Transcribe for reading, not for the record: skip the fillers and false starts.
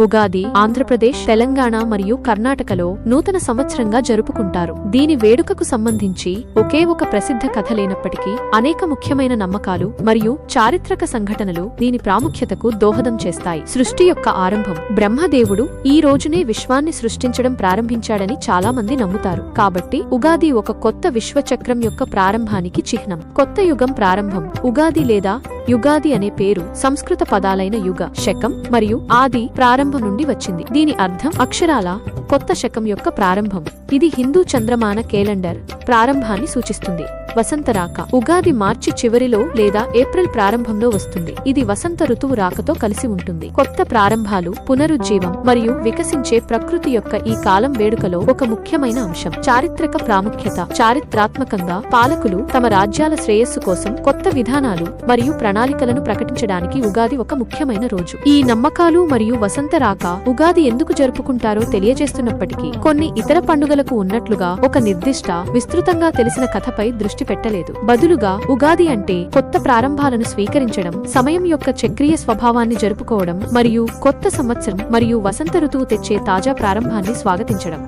ఉగాది ఆంధ్రప్రదేశ్, తెలంగాణ మరియు కర్ణాటకలో నూతన సంవత్సరంగా జరుపుకుంటారు. దీని వేడుకకు సంబంధించి ఒకే ఒక ప్రసిద్ధ కథ లేనప్పటికీ అనేక ముఖ్యమైన నమ్మకాలు మరియు చారిత్రక సంఘటనలు దీని ప్రాముఖ్యతకు దోహదం చేస్తాయి. సృష్టి యొక్క ఆరంభం. బ్రహ్మదేవుడు ఈ రోజునే విశ్వాన్ని సృష్టించడం ప్రారంభించాడని చాలా మంది నమ్ముతారు. కాబట్టి ఉగాది ఒక కొత్త విశ్వచక్రం యొక్క ప్రారంభానికి చిహ్నం. కొత్త యుగం ప్రారంభం. ఉగాది లేదా యుగాది అనే పేరు సంస్కృత పదాలైన యుగ, శకం మరియు ఆది ప్రారంభం నుండి వచ్చింది. దీని అర్థం అక్షరాల కొత్త శకం యొక్క ప్రారంభం. ఇది హిందూ చంద్రమాన కేలెండర్ ప్రారంభాన్ని సూచిస్తుంది. వసంత రాక. ఉగాది మార్చి చివరిలో లేదా ఏప్రిల్ ప్రారంభంలో వస్తుంది. ఇది వసంత ఋతువు రాకతో కలిసి ఉంటుంది. కొత్త ప్రారంభాలు, పునరుజ్జీవం మరియు వికసించే ప్రకృతి యొక్క ఈ కాలం వేడుకలో ఒక ముఖ్యమైన అంశం. చారిత్రక ప్రాముఖ్యత. చారిత్రాత్మకంగా పాలకులు తమ రాజ్యాల శ్రేయస్సు కోసం కొత్త విధానాలు మరియు ప్రణాళికలను ప్రకటించడానికి ఉగాది ఒక ముఖ్యమైన రోజు. ఈ నమ్మకాలు మరియు వసంత రాక ఉగాది ఎందుకు జరుపుకుంటారో తెలియజేస్తున్నప్పటికీ కొన్ని ఇతర పండుగలకు ఉన్నట్లుగా ఒక నిర్దిష్ట, విస్తృతంగా తెలిసిన కథపై దృష్టి పెట్టలేదు. బదులుగా ఉగాది అంటే కొత్త ప్రారంభాలను స్వీకరించడం, సమయం యొక్క చక్రీయ స్వభావాన్ని జరుపుకోవడం మరియు కొత్త సంవత్సరం మరియు వసంత ఋతువు తెచ్చే తాజా ప్రారంభాన్ని స్వాగతించడం.